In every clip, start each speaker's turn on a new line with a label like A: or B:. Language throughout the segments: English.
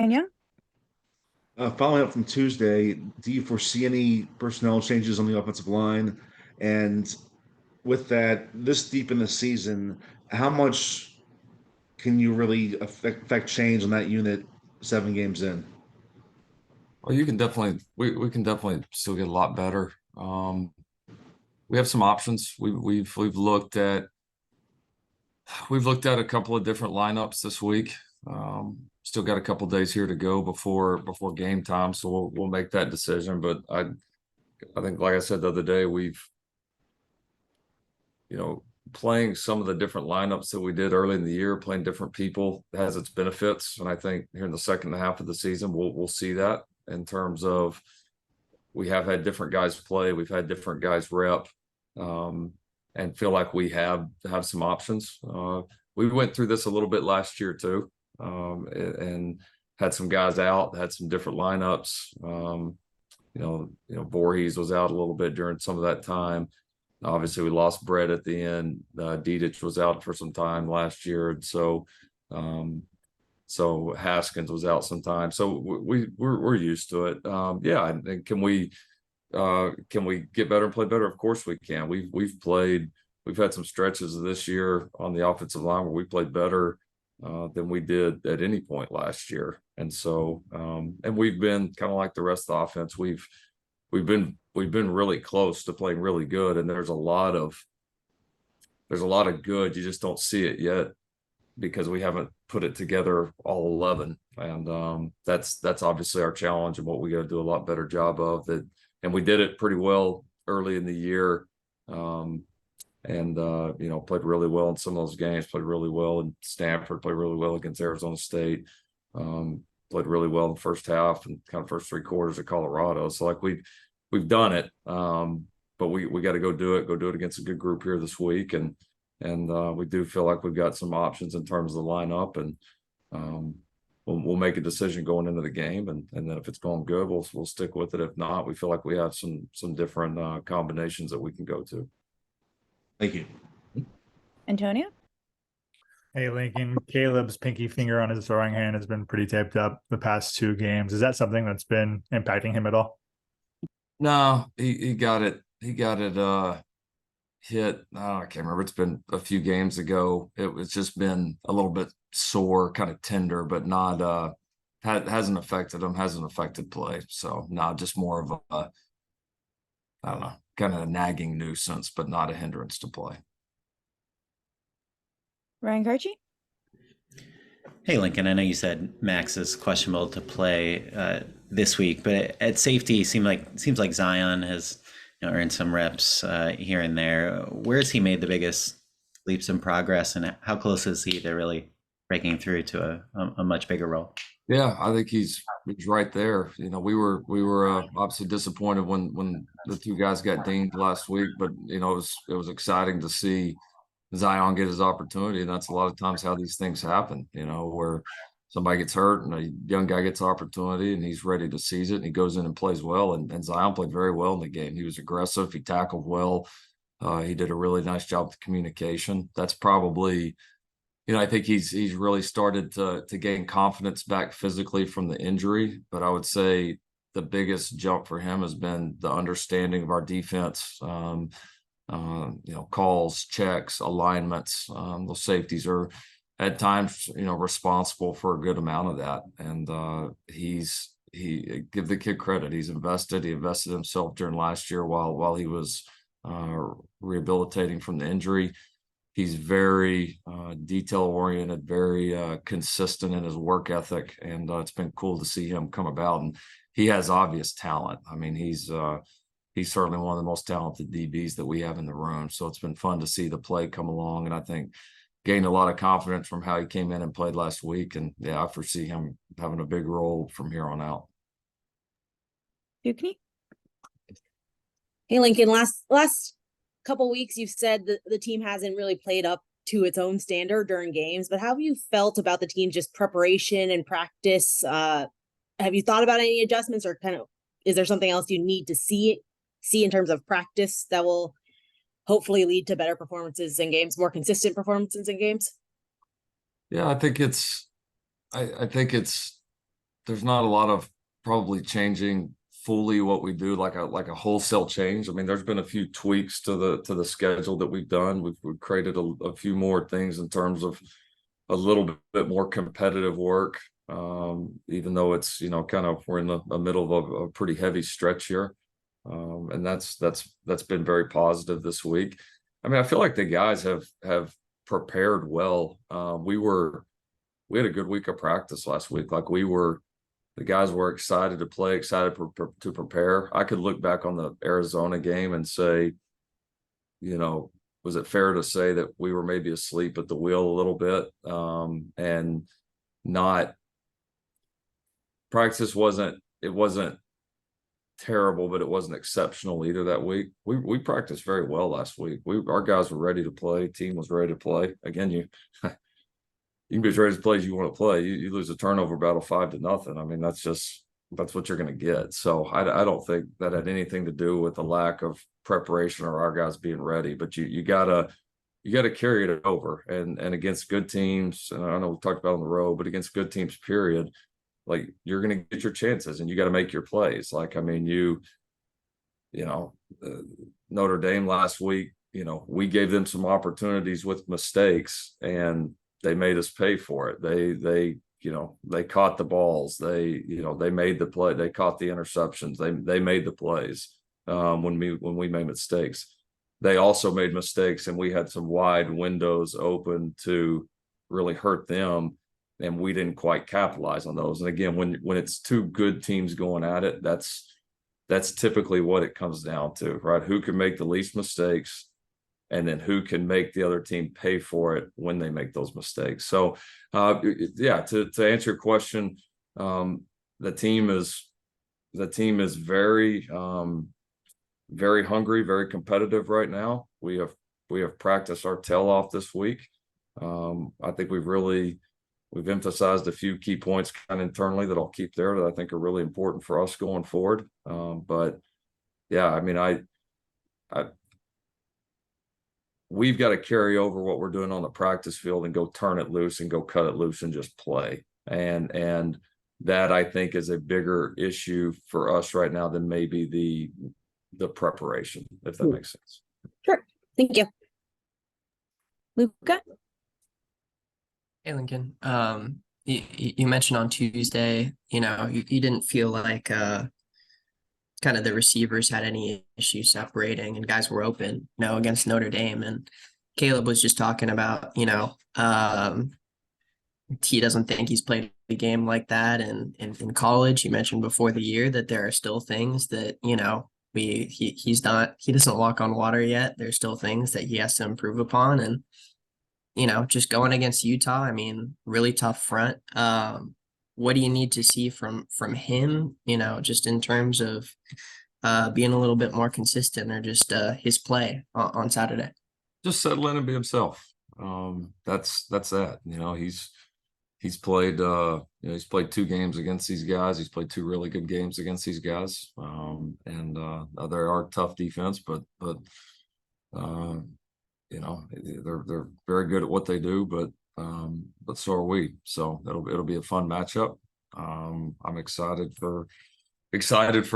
A: Anya?
B: Following up from Tuesday, do you foresee any personnel changes on the offensive line? And with that, this deep in the season, how much can you really affect change on that unit 7 games in?
C: Well, you can definitely we can definitely still get a lot better. We have some options. We've looked at a couple of different lineups this week. Still got a couple days here to go before game time, so we'll make that decision. But I think, like I said the other day, we've playing some of the different lineups that we did early in the year, playing different people has its benefits, and I think here in the second half of the season we'll see that in terms of we have had different guys play, we've had different guys rep, and feel like we have some options. We went through this a little bit last year too, and had some guys out, had some different lineups. Voorhees was out a little bit during some of that time. Obviously, we lost Brett at the end. Dedich was out for some time last year, and so Haskins was out some time. So we're used to it. Yeah, and can we get better and play better? Of course we can. We've had some stretches of this year on the offensive line where we played better than we did at any point last year, and so and we've been kind of like the rest of the offense. We've been really close to playing really good, and there's a lot of good. You just don't see it yet because we haven't put it together all 11, and that's obviously our challenge and what we got to do a lot better job of that. And we did it pretty well early in the year, and played really well in some of those games. Played really well in Stanford. Played really well against Arizona State. Played really well in the first half and kind of first 3 quarters of Colorado. So like we've done it, but we got to go do it against a good group here this week, and we do feel like we've got some options in terms of the lineup, and we'll make a decision going into the game, and then if it's going good, we'll stick with it. If not, we feel like we have some different combinations that we can go to.
B: Thank you.
A: Antonio?
D: Hey, Lincoln. Caleb's pinky finger on his throwing hand has been pretty taped up the past 2 games. Is that something that's been impacting him at all?
C: No, he got it. He got it hit. I can't remember. It's been a few games ago. It was just been a little bit sore, kind of tender, but not hasn't affected him, hasn't affected play. So no, just more of a I don't know, kind of a nagging nuisance, but not a hindrance to play.
A: Ryan Karchi?
E: Hey, Lincoln, I know you said Max is questionable to play this week, but at safety, seems like Zion has earned some reps here and there. Where's he made the biggest leaps in progress, and how close is he to really breaking through to a much bigger role?
C: Yeah, I think he's right there. We were obviously disappointed when the 2 guys got dinged last week, but it was exciting to see Zion get his opportunity, and that's a lot of times how these things happen. Where somebody gets hurt and a young guy gets opportunity and he's ready to seize it, and he goes in and plays well. And Zion played very well in the game. He was aggressive. He tackled well. He did a really nice job with communication. That's probably. I think he's really started to gain confidence back physically from the injury. But I would say the biggest jump for him has been the understanding of our defense. Calls, checks, alignments. Those safeties are at times, responsible for a good amount of that. And he give the kid credit. He invested himself during last year while he was rehabilitating from the injury. He's very detail oriented, very consistent in his work ethic, and it's been cool to see him come about. And he has obvious talent. I mean, he's certainly one of the most talented DBs that we have in the room. So it's been fun to see the play come along, and I think gained a lot of confidence from how he came in and played last week. And yeah, I foresee him having a big role from here on out.
A: Dukney?
F: Hey, Lincoln, last couple weeks you've said that the team hasn't really played up to its own standard during games, but how have you felt about the team's just preparation and practice? Have you thought about any adjustments, or kind of is there something else you need to see in terms of practice that will hopefully lead to better performances in games, more consistent performances in games?
C: Yeah, I think it's there's not a lot of probably changing fully what we do, like a wholesale change. I mean, there's been a few tweaks to the schedule that we've done. We've created a few more things in terms of a little bit more competitive work. Even though it's, kind of, we're in the middle of a pretty heavy stretch here. And that's been very positive this week. I mean, I feel like the guys have prepared well. We had a good week of practice last week. Like, the guys were excited to play, excited to prepare. I could look back on the Arizona game and say, was it fair to say that we were maybe asleep at the wheel a little bit? And not practice wasn't terrible, but it wasn't exceptional either that week. We practiced very well last week. Our guys were ready to play. Team was ready to play. Again, you can be as ready to play as you want to play. You lose a turnover battle 5-0. I mean, that's what you're going to get. So I don't think that had anything to do with the lack of preparation or our guys being ready. But you gotta carry it over, and against good teams. And I know we talked about on the road, but against good teams, period. Like, you're going to get your chances, and you got to make your plays. Like, I mean, Notre Dame last week, we gave them some opportunities with mistakes, and they made us pay for it. They caught the balls. They made the play. They caught the interceptions. They made the plays when we made mistakes. They also made mistakes, and we had some wide windows open to really hurt them, and we didn't quite capitalize on those. And again, when it's two good teams going at it, that's typically what it comes down to, right? Who can make the least mistakes, and then who can make the other team pay for it when they make those mistakes. So, to answer your question, the team is very, very hungry, very competitive right now. We have practiced our tail off this week. I think we've emphasized a few key points kind of internally that I'll keep there that I think are really important for us going forward. But yeah, I mean, we've got to carry over what we're doing on the practice field and go turn it loose and go cut it loose and just play. And that, I think, is a bigger issue for us right now than maybe the preparation, if that makes sense.
F: Sure. Thank you.
A: Luca?
G: Hey, Lincoln. You mentioned on Tuesday, you didn't feel like kind of the receivers had any issues separating and guys were open, against Notre Dame. And Caleb was just talking about, he doesn't think he's played a game like that. And in college, you mentioned before the year that there are still things that, he doesn't walk on water yet. There's still things that he has to improve upon. And, just going against Utah, I mean, really tough front. What do you need to see from him, just in terms of being a little bit more consistent, or just his play on Saturday?
C: Just settle in and be himself. That's that. He's played he's played 2 games against these guys. He's played 2 really good games against these guys. And they are tough defense, but they're very good at what they do, but so are we. So it'll be a fun matchup. I'm excited for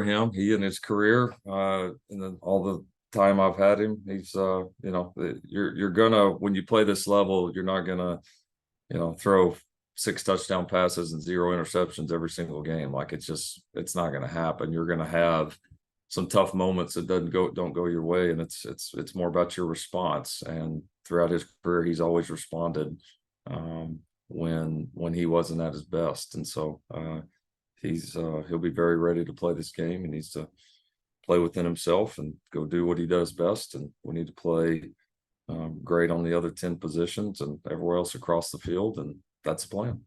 C: him. He and his career, and all the time I've had him, he's you're gonna, when you play this level, you're not gonna throw 6 touchdown passes and 0 interceptions every single game. Like, it's not gonna happen. You're gonna have some tough moments that don't go your way, and it's more about your response. And throughout his career, he's always responded when he wasn't at his best. And so he'll be very ready to play this game. He needs to play within himself and go do what he does best. And we need to play great on the other 10 positions and everywhere else across the field. And that's the plan.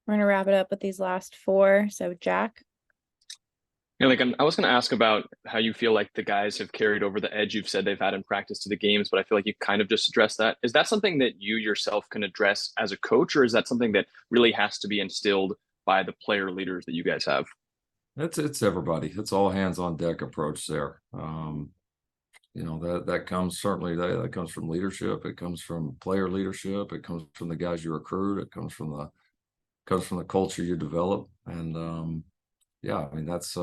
A: We're going to wrap it up with these last 4. So, Jack?
H: Yeah, I was going to ask about how you feel like the guys have carried over the edge you've said they've had in practice to the games, but I feel like you kind of just addressed that. Is that something that you yourself can address as a coach, or is that something that really has to be instilled by the player leaders that you guys have?
C: It's everybody. It's all hands on deck approach there. That comes certainly that comes from leadership. It comes from player leadership. It comes from the guys you recruit. It comes from comes from the culture you develop. And yeah, I mean, that's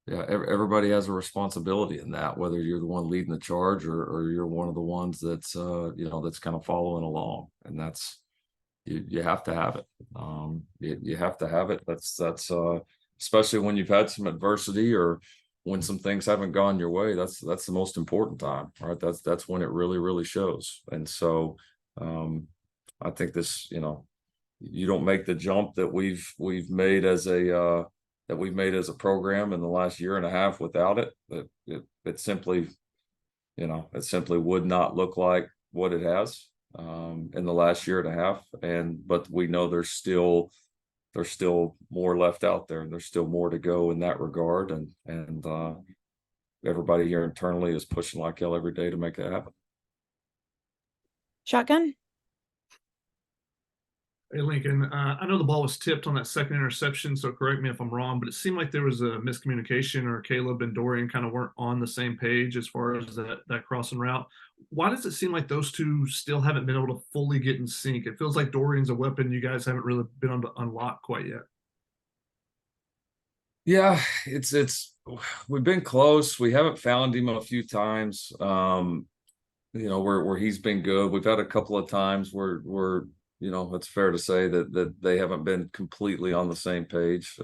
C: yeah, everybody has a responsibility in that, whether you're the one leading the charge or you're one of the ones that's you know, that's kind of following along. And that's, you have to have it. You have to have it. That's especially when you've had some adversity or when some things haven't gone your way. That's the most important time, right? That's when it really shows. And so I think this, you know, you don't make the jump that we've made as a that we've made as a program in the last year and a half without it. It simply, you know, it simply would not look like what it has in the last year and a half. But we know there's still more left out there, and there's still more to go in that regard. And everybody here internally is pushing like hell every day to make that happen.
A: Shotgun.
I: Hey, Lincoln, I know the ball was tipped on that second interception, so correct me if I'm wrong, but it seemed like there was a miscommunication, or Caleb and Dorian kind of weren't on the same page as far as that crossing route. Why does it seem like those two still haven't been able to fully get in sync? It feels like Dorian's a weapon you guys haven't really been able to unlock quite yet.
C: Yeah, it's we've been close. We haven't found him a few times. You know, where he's been good. We've had a couple of times where you know, it's fair to say that they haven't been completely on the same page.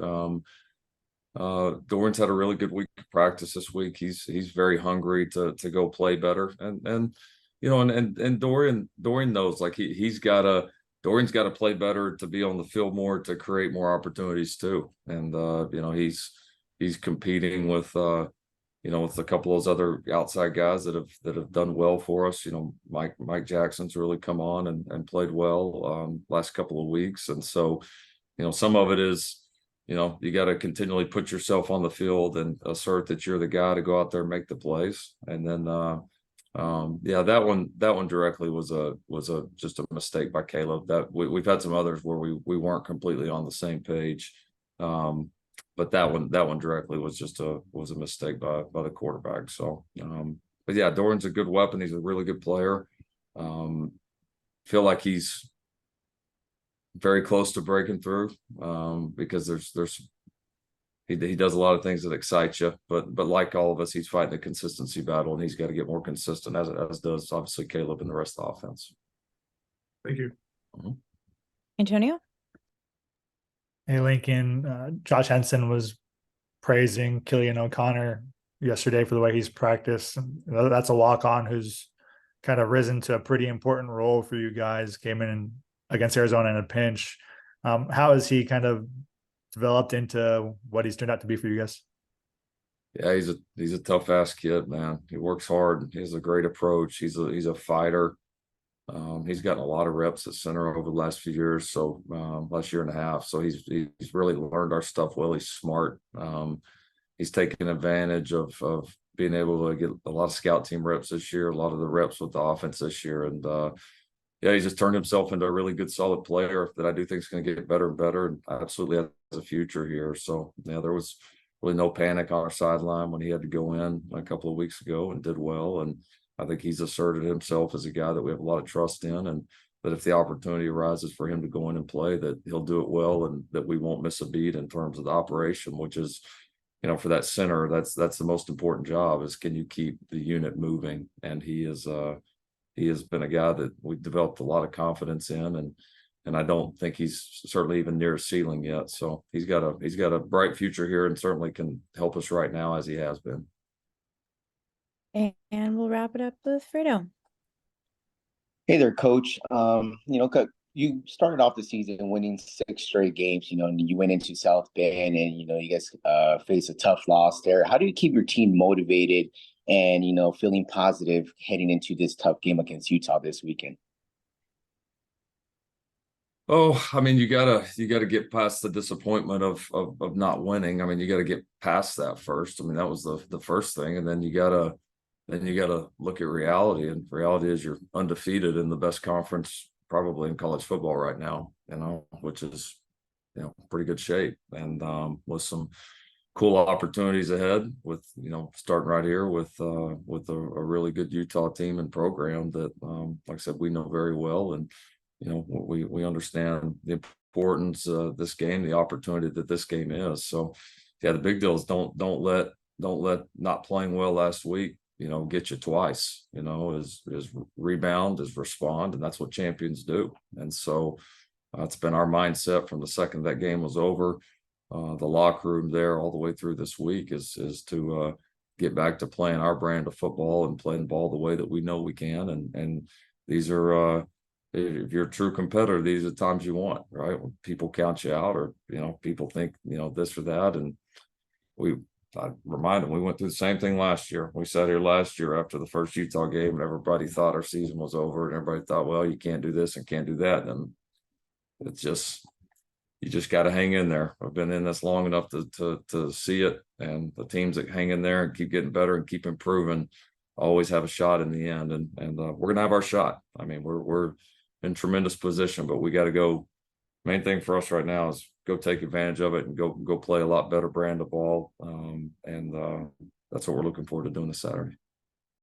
C: Dorian's had a really good week of practice this week. He's very hungry to go play better. And you know, and Dorian knows, like, Dorian's got to play better to be on the field more, to create more opportunities too. And you know, he's competing with you know, with a couple of those other outside guys that have done well for us. You know, Mike Jackson's really come on and played well last couple of weeks. And so, you know, some of it is, you know, you got to continually put yourself on the field and assert that you're the guy to go out there and make the plays. And then yeah, that one directly was just a mistake by Caleb. That we've had some others where we weren't completely on the same page. But that one directly was just a mistake by the quarterback. So but yeah, Dorian's a good weapon. He's a really good player. Feel like he's very close to breaking through because he does a lot of things that excite you, but like all of us, he's fighting a consistency battle, and he's got to get more consistent, as does obviously Caleb and the rest of the offense.
I: Thank you.
A: Antonio.
D: Hey, Lincoln, Josh Henson was praising Killian O'Connor yesterday for the way he's practiced. That's a walk-on who's kind of risen to a pretty important role for you guys, came in against Arizona in a pinch. How has he kind of developed into what he's turned out to be for you guys?
C: Yeah, he's a tough ass kid, man. He works hard. He has a great approach. He's a fighter. He's gotten a lot of reps at center over the last few years, so last year and a half. So he's really learned our stuff well. He's smart. He's taken advantage of being able to get a lot of scout team reps this year, a lot of the reps with the offense this year, and yeah, he's just turned himself into a really good, solid player that I do think is going to get better and better, and absolutely has a future here. So yeah, there was really no panic on our sideline when he had to go in a couple of weeks ago and did well. And I think he's asserted himself as a guy that we have a lot of trust in, and that if the opportunity arises for him to go in and play, that he'll do it well, and that we won't miss a beat in terms of the operation, which is, you know, for that center, that's the most important job, is can you keep the unit moving? And he has been a guy that we've developed a lot of confidence in, and I don't think he's certainly even near a ceiling yet. So he's got a bright future here, and certainly can help us right now, as he has been.
A: And we'll wrap it up with Fredo.
J: Hey there, Coach. You know, you started off the season winning 6 straight games, you know, and you went into South Bend, and, you know, you guys faced a tough loss there. How do you keep your team motivated and, you know, feeling positive heading into this tough game against Utah this weekend?
C: Oh, I mean, you gotta get past the disappointment of not winning. I mean, you gotta get past that first. I mean, that was the first thing, and then you gotta look at reality, and reality is you're undefeated in the best conference probably in college football right now, you know, which is, you know, pretty good shape, and with some cool opportunities ahead, with, you know, starting right here with a really good Utah team and program that, like I said, we know very well, and, you know, we understand the importance this game, the opportunity that this game is. So yeah, the big deal is don't let not playing well last week, get you twice, is rebound, is respond, and that's what champions do. And so it's been our mindset from the second that game was over. The locker room there all the way through this week is to get back to playing our brand of football and playing ball the way that we know we can. And these are if you're a true competitor, these are the times you want, right? When people count you out, or people think this or that. And I remind them, we went through the same thing last year. We sat here last year after the first Utah game, and everybody thought our season was over, and everybody thought, well, you can't do this and can't do that. And it's just, you just got to hang in there. I've been in this long enough to see it, and the teams that hang in there and keep getting better and keep improving always have a shot in the end. And we're gonna have our shot. I mean, we're in tremendous position, but we got to go. Main thing for us right now is go take advantage of it and go play a lot better brand of ball. And that's what we're looking forward to doing this Saturday.